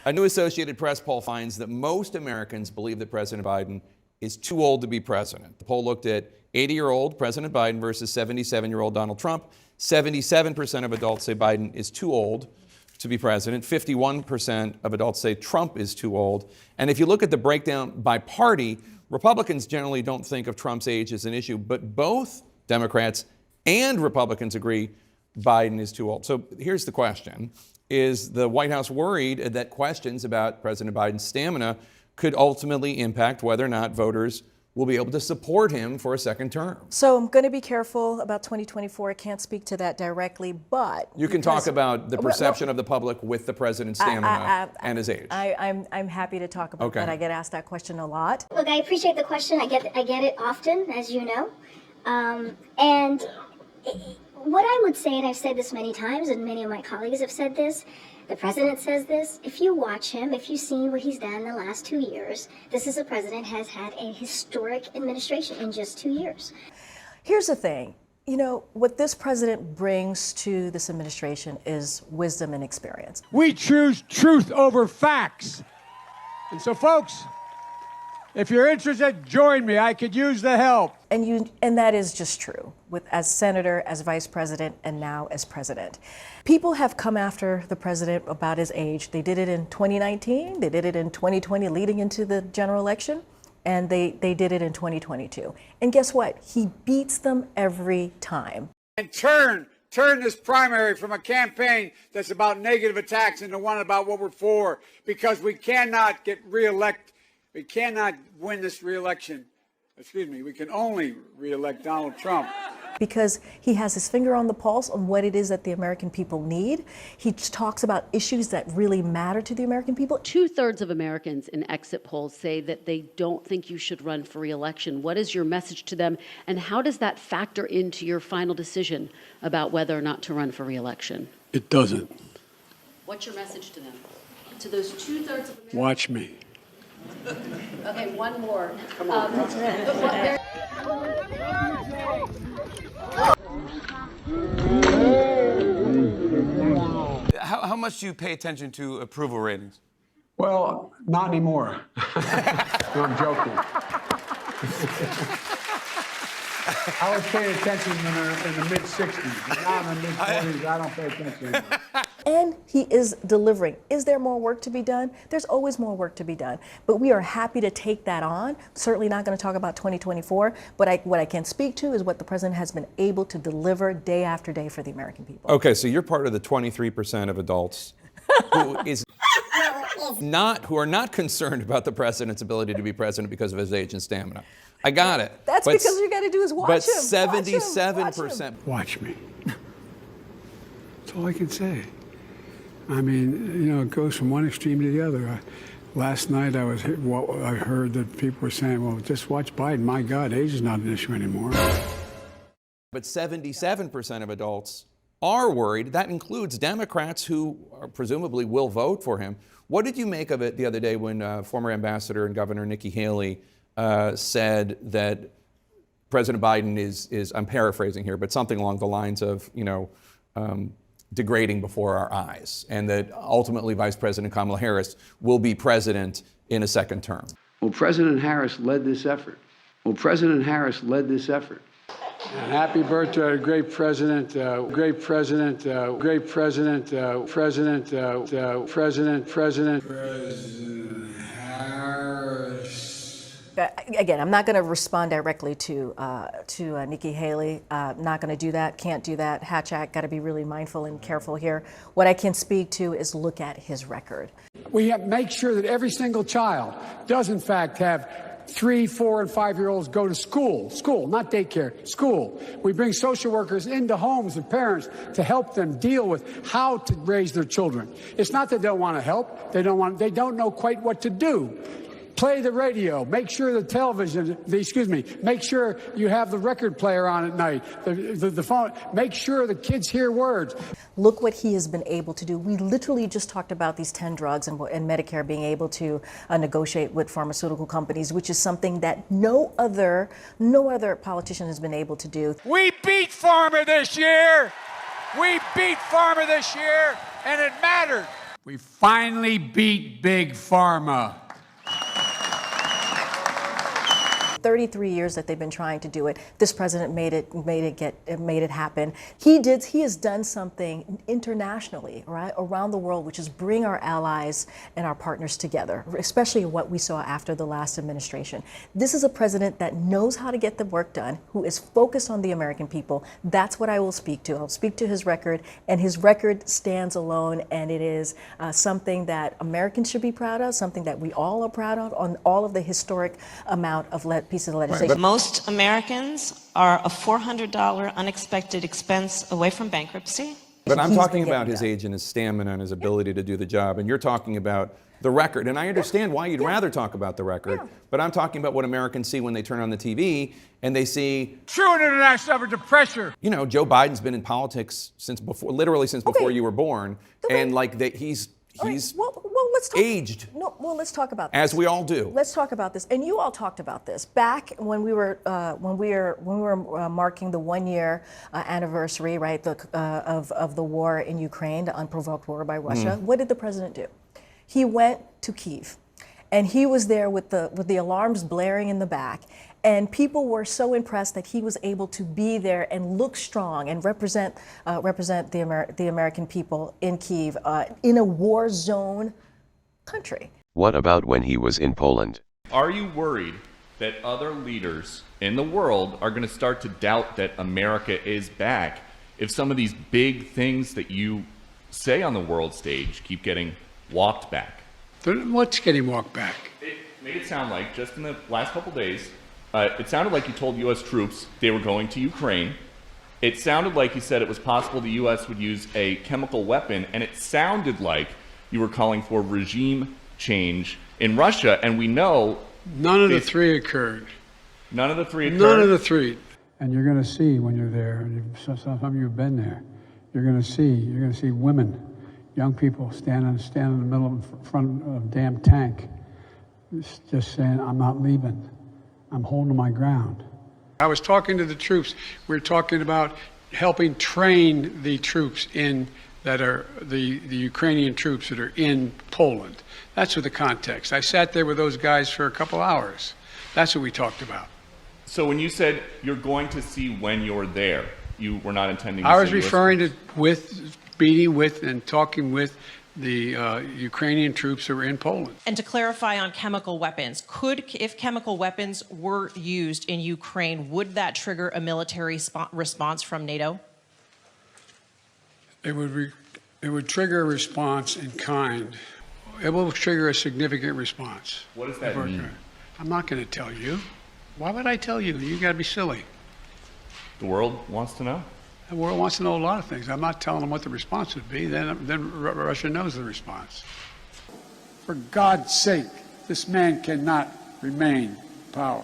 A new Associated Press poll finds that most Americans believe that President Biden is too old to be president. The poll looked at 80-year-old President Biden versus 77-year-old Donald Trump. 77% of adults say Biden is too old to be president. 51% of adults say Trump is too old. And if you look at the breakdown by party, Republicans generally don't think of Trump's age as an issue, but both Democrats and Republicans agree Biden is too old. So here's the question. Is the White House worried that questions about President Biden's stamina could ultimately impact whether or not voters will be able to support him for a second term? So I'm going to be careful about 2024. I can't speak to that directly, but you can talk about the perception of the public with the president's stamina and his age. I'm happy to talk about that. I get asked that question a lot. Look, I appreciate the question. I get it often, as you know, and what I would say, and I've said this many times, and many of my colleagues have said this, the president says this, if you watch him, if you've seen what he's done in the last 2 years, this is a president has had a historic administration in just 2 years. Here's the thing. You know, what this president brings to this administration is wisdom and experience. We choose truth over facts. And so, folks, if you're interested, join me. I could use the help. And that is just true, as senator, as vice president, and now as president. People have come after the president about his age. They did it in 2019, they did it in 2020 leading into the general election, and they did it in 2022. And guess what? He beats them every time. And turn this primary from a campaign that's about negative attacks into one about what we're for, because we cannot get reelected. We cannot win this reelection. We can only reelect Donald Trump. Because he has his finger on the pulse on what it is that the American people need. He talks about issues that really matter to the American people. 2/3 of Americans in exit polls say that they don't think you should run for reelection. What is your message to them, and how does that factor into your final decision about whether or not to run for reelection? It doesn't. What's your message to them? To those 2/3 of Americans? Watch me. Okay, one more. Come on. How much do you pay attention to approval ratings? Well, not anymore. No, I'm joking. I was paying attention in the mid-60s. Now in the mid-40s, I don't pay attention anymore. And he is delivering. Is there more work to be done? There's always more work to be done. But we are happy to take that on. Certainly not going to talk about 2024. But what I can speak to is what the president has been able to deliver day after day for the American people. Okay, so you're part of the 23% of adults who are not concerned about the president's ability to be president because of his age and stamina. I got it. That's because all you got to do is watch him. But 77%. Watch me. That's all I can say. I mean, you know, it goes from one extreme to the other. Last night I heard that people were saying, well, just watch Biden. My God, age is not an issue anymore. But 77% of adults are worried. That includes Democrats who presumably will vote for him. What did you make of it the other day when former Ambassador and Governor Nikki Haley said that President Biden is, I'm paraphrasing here, but something along the lines of, degrading before our eyes, and that ultimately Vice President Kamala Harris will be president in a second term? Well, President Harris led this effort. And happy birthday, great president, President Harris. Again, I'm not going to respond directly to Nikki Haley. Not going to do that. Can't do that. Hatch Act. Got to be really mindful and careful here. What I can speak to is look at his record. We have to make sure that every single child does, in fact, have 3, 4, and 5-year-olds go to school, not daycare, school. We bring social workers into homes and parents to help them deal with how to raise their children. It's not that they don't want to help. They don't know quite what to do. Play the radio, make sure the television, make sure you have the record player on at night, the phone, make sure the kids hear words. Look what he has been able to do. We literally just talked about these 10 drugs and Medicare being able to negotiate with pharmaceutical companies, which is something that no other politician has been able to do. We beat pharma this year, and it mattered. We finally beat Big Pharma. 33 years that they've been trying to do it. This president made it happen. He has done something internationally, right, around the world, which is bring our allies and our partners together, especially what we saw after the last administration. This is a president that knows how to get the work done, who is focused on the American people. That's what I will speak to. I'll speak to his record, and his record stands alone, and it is something that Americans should be proud of, something that we all are proud of, on all of the historic amount of pieces of legislation. Right, most Americans are a $400 unexpected expense away from bankruptcy. But I'm talking about his age and his stamina and his ability to do the job, and you're talking about the record. And I understand why you'd rather talk about the record, but I'm talking about what Americans see when they turn on the TV and they see True international effort to pressure. You know, Joe Biden's been in politics since before, literally since before you were born, and like that he's well, let's talk, aged. No, well, let's talk about this. As we all do. Let's talk about this, and you all talked about this back when we were marking the 1-year anniversary, right, of the war in Ukraine, the unprovoked war by Russia. What did the president do? He went to Kyiv, and he was there with the alarms blaring in the back. And people were so impressed that he was able to be there and look strong and represent the American people in Kyiv in a war zone country. What about when he was in Poland? Are you worried that other leaders in the world are going to start to doubt that America is back if some of these big things that you say on the world stage keep getting walked back? What's getting walked back? It made it sound like, just in the last couple days, it sounded like you told U.S. troops they were going to Ukraine. It sounded like you said it was possible the U.S. would use a chemical weapon, and it sounded like you were calling for regime change in Russia, and we know... None of the three occurred. None of the three occurred? None of the three. And you're going to see when you're there, and some of you have been there, you're going to see women, young people standing in the middle in front of a damn tank, just saying, I'm not leaving. I'm holding my ground. I was talking to the troops. We're talking about helping train the troops that are the Ukrainian troops that are in Poland. That's what the context. I sat there with those guys for a couple hours. That's what we talked about. So when you said you're going to see when you're there, you were not intending to I was say referring to meeting with and talking with the Ukrainian troops who were in Poland. And to clarify on chemical weapons, if chemical weapons were used in Ukraine, would that trigger a military response from NATO? It would trigger a response in kind. It will trigger a significant response. What does that mean? I'm not going to tell you. Why would I tell you? You got to be silly. The world wants to know? The world wants to know a lot of things. I'm not telling them what the response would be. Then Russia knows the response. For God's sake, this man cannot remain in power.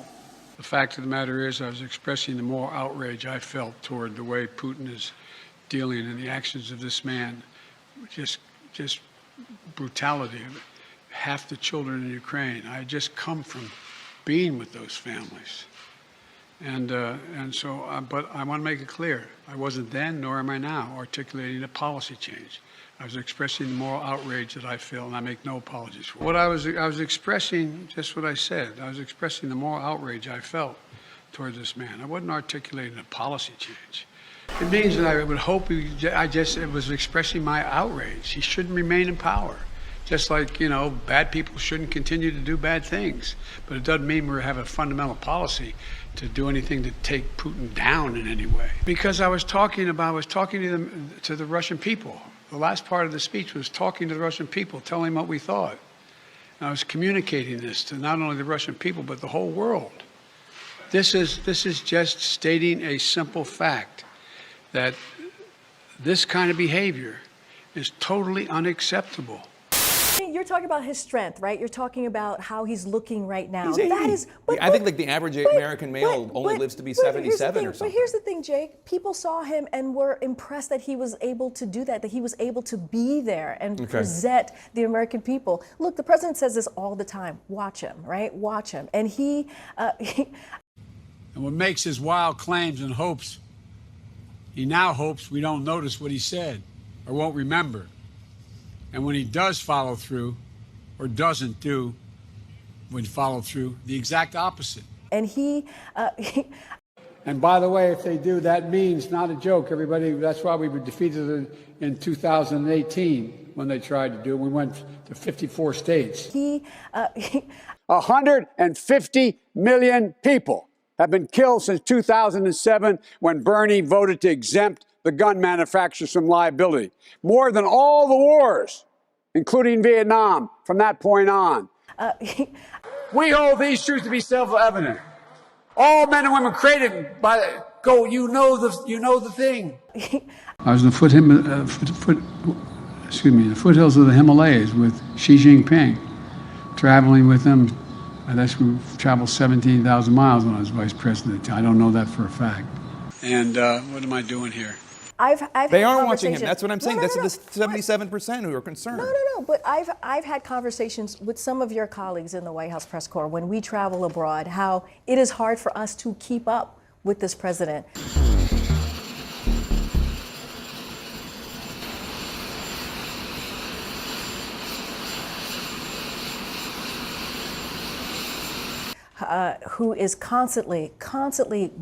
The fact of the matter is, I was expressing the moral outrage I felt toward the way Putin is dealing in the actions of this man. Just brutality. Half the children in Ukraine. I had just come from being with those families. But I want to make it clear, I wasn't then, nor am I now, articulating a policy change. I was expressing the moral outrage that I feel, and I make no apologies for it. What I was expressing, just what I said, I was expressing the moral outrage I felt towards this man. I wasn't articulating a policy change. It means that I would hope it was expressing my outrage. He shouldn't remain in power. Just like, bad people shouldn't continue to do bad things. But it doesn't mean we have a fundamental policy to do anything to take Putin down in any way. Because I was talking to the Russian people. The last part of the speech was talking to the Russian people, telling them what we thought. And I was communicating this to not only the Russian people, but the whole world. This is just stating a simple fact that this kind of behavior is totally unacceptable. You're talking about his strength, right? You're talking about how he's looking right now. He's 80. That is, I think like the average American male only lives to be 77 or something. But here's the thing, Jake. People saw him and were impressed that he was able to do that he was able to be there and present the American people. Look, the president says this all the time. Watch him, right? Watch him. And And what makes his wild claims and hopes, he now hopes we don't notice what he said or won't remember. And when he does follow through, or doesn't do, when follow through, the exact opposite. And And by the way, if they do, that means, not a joke, everybody, that's why we were defeated in 2018 when they tried to do it. We went to 54 states. 150 million people have been killed since 2007 when Bernie voted to exempt the gun manufacturers from liability. More than all the wars, including Vietnam, from that point on. We hold these truths to be self-evident. All men and women created by you know the thing. I was in the foothills of the Himalayas with Xi Jinping, traveling with him. I guess we traveled 17,000 miles when I was vice president. I don't know that for a fact. And what am I doing here? They are watching him. That's what I'm saying. That's the 77% who are concerned. No. But I've had conversations with some of your colleagues in the White House press corps when we travel abroad, how it is hard for us to keep up with this president. Who is constantly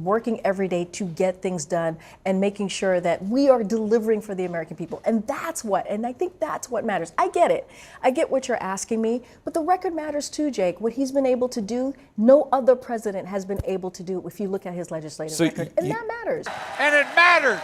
working every day to get things done and making sure that we are delivering for the American people. And I think that's what matters. I get it. I get what you're asking me, but the record matters too, Jake. What he's been able to do, no other president has been able to do if you look at his legislative record. And that matters. And it mattered.